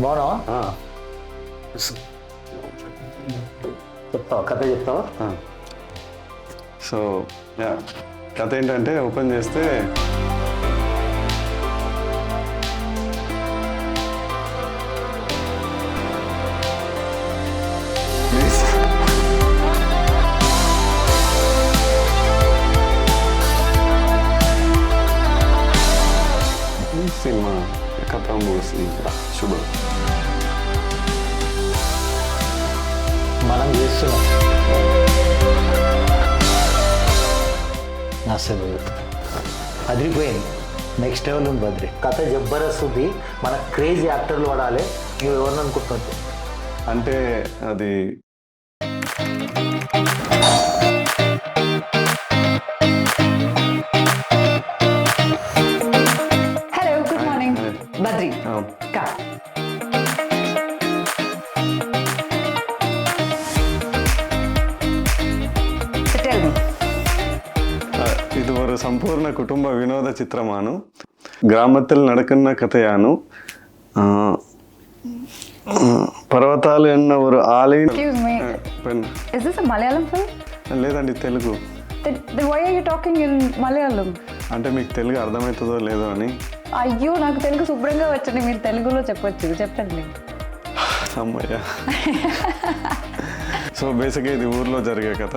బాగున్నావా? చెప్తావా? కథ చెప్తావా? సో కథ ఏంటంటే ఓపెన్ చేస్తే సినిమా కథ ముగిసింది. శుభం. మనం చేస్తున్నాం. అసలు అదిరిపోయింది. నెక్స్ట్ లెవెల్ ఉంది బద్రి. కథ జబర్దస్త్ ఉంది. మన క్రేజీ యాక్టర్లు పడాలి. నువ్వు ఎవరిని అనుకుంటున్నట్టు అంటే అది Hello, good morning. Badri, come. So tell me. இது ஒரு சம்பூர்ண குடும்ப வினோத சித்திரமானு கிராமத்தில் நடக்கின்ற கதையாను పర్వతాలు అన్న ఒక ఆలయం. Excuse me. Is this a Malayalam film? లేదండి, Telugu. Then why are you talking in Malayalam? అంటే మీకు తెలుగు అర్థమవుతుందో లేదో అని. అయ్యో, నాకు తెలుగు శుభ్రంగా వచ్చింది. మీరు తెలుగులో చెప్పొచ్చు. చెప్పండి. అమ్మయ్య. సో బేసిక్గా ఇది ఊర్లో జరిగే కథ.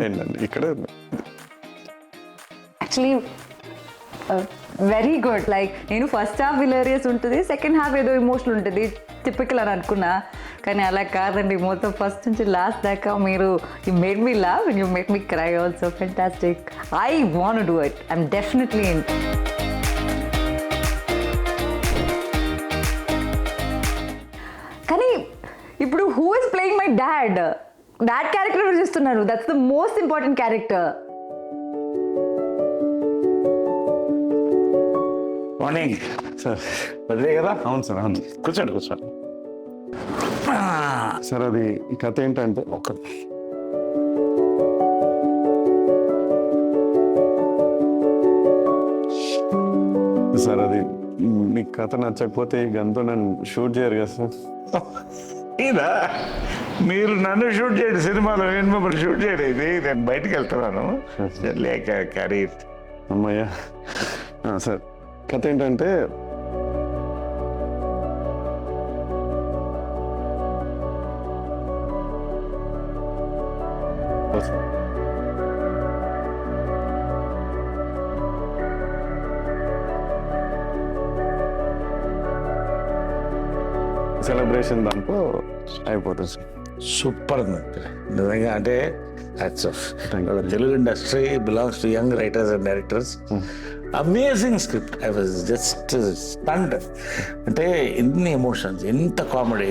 ఏంటండి ఇక్కడ యాక్చువల్లీ వెరీ గుడ్. లైక్ నేను ఫస్ట్ హాఫ్ హిలేరియస్ ఉంటుంది, సెకండ్ హాఫ్ ఏదో ఎమోషనల్ ఉంటుంది, టిపికల్ అని అనుకున్నా. కానీ అలా కాదండి, మొత్తం ఫస్ట్ నుంచి లాస్ట్ దాకా మీరు you made me love and you made me cry also. Fantastic. I want do it. I'm definitely in. కానీ ఇప్పుడు who is playing my dad character ఎవరు చేస్తున్నారు? That's the most important character. Morning sir. బదిలే కదా? అవును sir, అవును. కూర్చోండి కూర్చోండి. సార్ అది ఈ కథ ఏంటంటే సార్ అది మీకు కథ నచ్చకపోతే ఈ గంతో నన్ను షూట్ చేయరు కదా సార్. ఇదా మీరు నన్ను షూట్ చేయండి సినిమాలో, నేను మిమ్మల్ని షూట్ చేయలేదు. ఇది నేను బయటకు వెళ్తున్నాను. లేక క్యారీ. అమ్మయ్య. సార్ కథ ఏంటంటే సెలబ్రేషన్ దాంట్లో అయిపోతుంది సార్. సూపర్ ఉంది నిజంగా. అంటే Telugu industry belongs to young writers and directors. Amazing script. I was just stunned. అంటే ఎన్ని ఎమోషన్స్, ఎంత కామెడీ,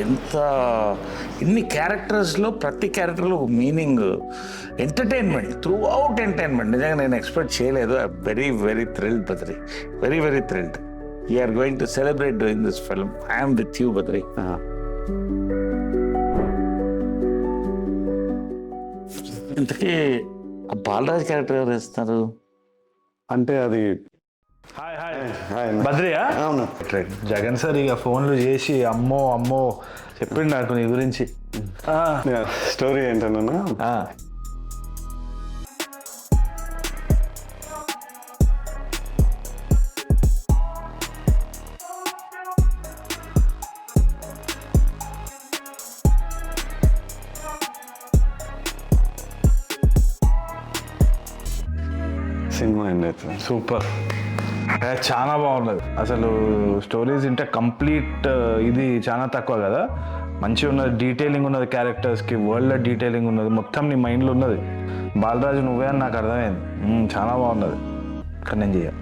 ఇన్ని క్యారెక్టర్స్లో ప్రతి క్యారెక్టర్లో meaning, entertainment, throughout entertainment. నిజంగా నేను ఎక్స్పెక్ట్ చేయలేదు. I very very thrilled Badri, very very thrilled. We're going to celebrate doing this film. I'm with you Badri. ఇంతకీ ఆ బాలరాజ్ క్యారెక్టర్ ఎవరు వేస్తున్నారు? అంటే అది హాయ్ హాయ్ హాయ్. బద్రియా? అవును. జగన్ సార్ ఇక ఫోన్లు చేసి అమ్మో అమ్మో చెప్పిండు నాకు నీ గురించి. స్టోరీ ఏంటన్నా, సినిమా ఎండ్ అవుతుంది. సూపర్. చాలా బాగున్నది అసలు. స్టోరీస్ ఇంటే కంప్లీట్ ఇది చాలా తక్కువ కదా, మంచిగా ఉన్నది. డీటెయిలింగ్ ఉన్నది, క్యారెక్టర్స్కి వరల్డ్ డీటెయిలింగ్ ఉన్నది, మొత్తం నీ మైండ్లో ఉన్నది. బాలరాజు నువ్వే అని నాకు అర్థమైంది. చాలా బాగున్నది. కానీ నేను చెయ్య.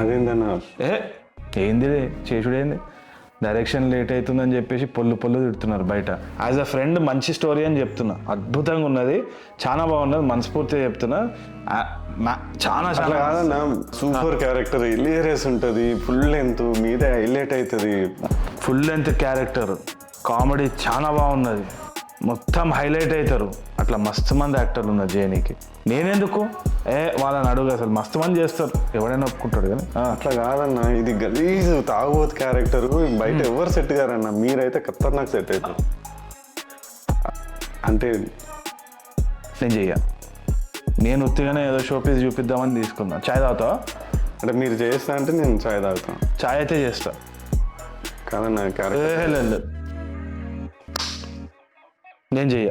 అదేందన్నా? ఏంది చేసుడేంది? డైరెక్షన్ లేట్ అవుతుందని చెప్పేసి పొల్లు తిడుతున్నారు బయట. యాజ్ అ ఫ్రెండ్ మంచి స్టోరీ అని చెప్తున్నా, అద్భుతంగా ఉన్నది, చాలా బాగున్నది, మనస్ఫూర్తిగా చెప్తున్నా. చాలా అట్లా చాలా కాదన్నా, సూపర్ క్యారెక్టర్, ఇలియరియస్ ఉంటుంది, ఫుల్ లెంత్ మీద హైలైట్ అవుతుంది. ఫుల్ లెంత్ క్యారెక్టర్, కామెడీ చాలా బాగున్నది, మొత్తం హైలైట్ అవుతారు. అట్లా మస్తు మంది యాక్టర్లు ఉన్నారు జేనీకి. నేనెందుకు వాళ్ళని అడుగు, అసలు మస్తు మంది చేస్తారు, ఎవడైనా ఒప్పుకుంటాడు కానీ. అట్లా కాదన్నా, ఇది గలీజ్ తాగుబోతు క్యారెక్టర్, బయట ఎవరు సెట్ గారన్నా, మీరైతే ఖతర్నాక్ సెట్ అవుతారు. అంటే నేను చెయ్య, నేను ఉత్తిగానే ఏదో షోపీస్ చూపిద్దామని తీసుకున్నా. చాయ్ తాగుతావా? అంటే మీరు చేస్తా అంటే నేను చాయ్ తాగుతాను. చాయ్ అయితే చేస్తా. కాదన్నా క్యారెక్టర్ లేదు, నేను చెయ్య.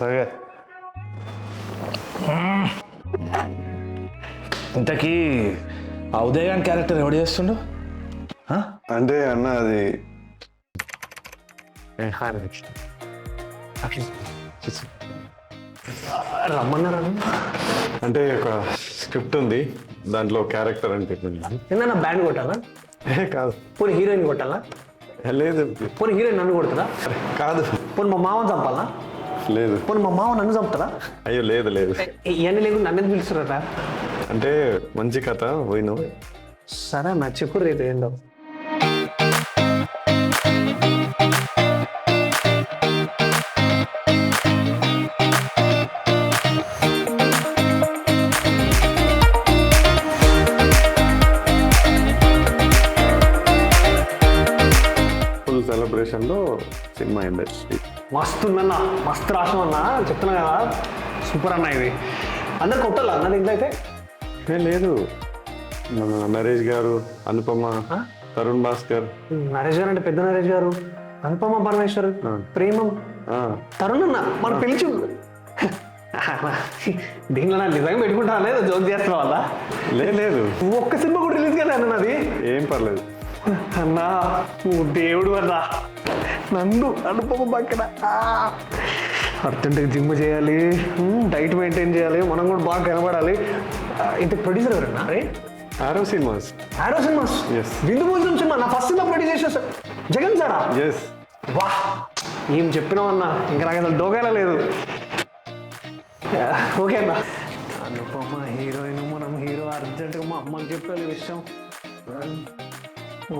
ఓకే, ఇంతకీ ఆ ఉదయగాన్ క్యారెక్టర్ ఎవడు చేస్తుండు? అంటే అన్న అది రమ్మన్నారని అంటే ఒక స్క్రిప్ట్ ఉంది, దాంట్లో క్యారెక్టర్ అని చెప్పింది. ఏదన్నా బ్యాండ్ కొట్టాలా? కాదు, పోనీ హీరోయిన్ కొట్టాలా? లేదు, పోనీ హీరోయిన్ నన్ను కొడుతుందా? కాదు, పోనీ మా మామని చంపాలా? లేదు, పోనీ మా మామ నన్ను చంపుతారా? అయ్యో లేదు లేదు. ఇవన్నీ లేకుండా నన్ను ఎందుకు పిలుస్తున్నారా? అంటే మంచి కథ పోయినావు. సరే అన్న, చెప్పు రేపు ఏందో. ఫుల్ సెలబ్రేషన్లో సినిమా ఇండస్ట్రీ మస్తు ఉందన్న, మస్తు రాసం అన్న, చెప్తున్నా కదా, సూపర్ అన్న. ఇది అందరు కొట్టాలా అన్న దీంట్లో అయితే? లేదు, మన నరేష్ గారు, అనుపమ, తరుణ్ భాస్కర్. నరేష్ గారు అంటే పెద్ద నరేష్ గారు, అనుపమ పరమేశ్వర్, ప్రేమం, తరుణ్ అన్న మన పిలిచు. దీంట్లో నా నిజంగా పెట్టుకుంటా లేదా జోక్ చేస్తున్నా వల్ల? లేదు, ఒక్క సినిమా కూడా రిలీజ్ కదా అన్న నాది. ఏం పర్లేదు. అన్నా నువ్వు దేవుడు అన్నా, నన్ను అనుపమ పక్కన. అర్జెంట్గా జిమ్ చేయాలి, డైట్ మెయింటైన్ చేయాలి, మనం కూడా బాగా కనబడాలి. ఇంత ప్రొడ్యూసర్ ఎవరన్నా? అరే ఆరో సినిమాస్. ఆరో సినిమాస్, Yes. విందు భోజనం సినిమా నా ఫస్ట్ సినిమా ప్రొడ్యూస్ చేసా జగన్ సారా? ఎస్. వా, ఏం చెప్పినావన్నా, ఇంకా నాకు అసలు డోకేలా లేదు. ఓకే అన్న. అనుపమ హీరోయిన్, మనం హీరో, అర్జెంటుగా మా అమ్మకి చెప్పాలి ఈ విషయం.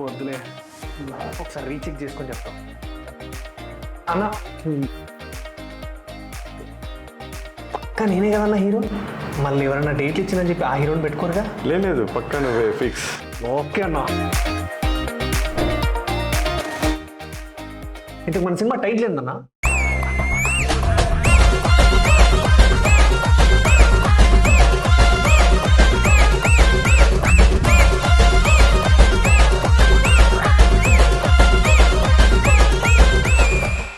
వద్దులే, ఒకసారి రీచెక్ చేసుకొని చెప్తాం అన్న. పక్క నేనే కదన్నా హీరో, మళ్ళీ ఎవరన్నా డేట్లు ఇచ్చిందని చెప్పి ఆ హీరోని పెట్టుకోరుగా? లేదు, పక్కన ఫిక్స్. ఓకే అన్న. ఇంతకు మన సినిమా టైటిల్ ఏందన్నా?